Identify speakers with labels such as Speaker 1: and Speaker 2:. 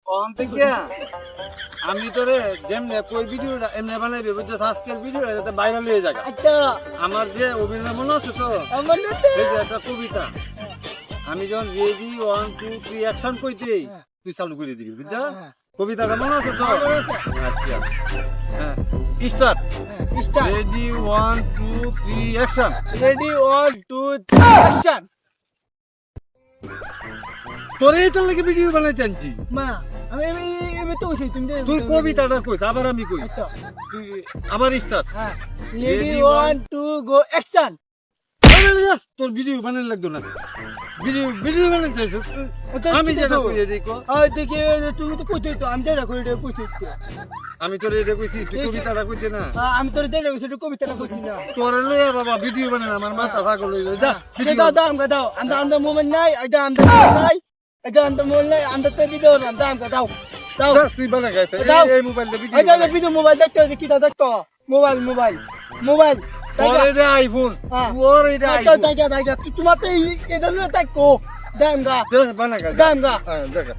Speaker 1: On থেকে আমি তোরে যেমনে কই ভিডিওটা এমনি বানাইবে বুঝছো আজকের ভিডিওটা যাতে ভাইরাল হয়ে যায়।
Speaker 2: আচ্ছা
Speaker 1: আমার যে অভিনয় মনে আছে তো
Speaker 2: আমার নাতে
Speaker 1: এই যে একটা কবিতা আমি যখন রেডি 1 2 3 অ্যাকশন কইতেই তুই চালু করে দিবি বুঝছো কবিতাটা মনে আছে তো আচ্ছা হ্যাঁ start
Speaker 2: start
Speaker 1: ready 1 2 3 action
Speaker 2: ready 1 2 3 action
Speaker 1: তোরে তো লাগে ভিডিও বানাইতে আনছি
Speaker 2: মা আমি এবে তো কইছি তুমি
Speaker 1: তোর কবিতাটা কইছ আবার আমি কই
Speaker 2: আচ্ছা
Speaker 1: তুই আবার স্টার্ট
Speaker 2: হ্যাঁ রেডি 1 2 গো অ্যাকশন
Speaker 1: তোর ভিডিও বানানো লাগতো না ভিডিও বানাইতে আমি যেটা কই দেখো
Speaker 2: আর দেখে তুমি তো কইতে তো আমি যেটা কই এটা কইতে
Speaker 1: আমি তোর এটা কইছি তুই কবিতাটা কইতে না
Speaker 2: আমি তোর দেখে কইছি এটা কবিতাটা কইছি না
Speaker 1: তোর লইয়া বাবা ভিডিও বানানো আমার মাথা পাগল হয়ে যায় যা
Speaker 2: সেটা দাও দাও আমগা দাও আমরা মোমেন্ট নাই এটা আমরা নাই এটা আমরা মোমেন্ট নাই আমরা তো ভিডিও আমরা আমগা দাও দাও
Speaker 1: যা, তুই বানা গাইতে
Speaker 2: দাও।
Speaker 1: এই মোবাইলটা ভিডিও
Speaker 2: এটা ভিডিও মোবাইল দেখতে কি দেখতো মোবাইল
Speaker 1: তোর এটা আইফোন
Speaker 2: হ্যাঁ।
Speaker 1: তোর এটা আইফোন
Speaker 2: দাইগা তুই তোমার তো এটা না দেখো দামগা
Speaker 1: বানা গাই
Speaker 2: দামগা
Speaker 1: হ্যাঁ দেখা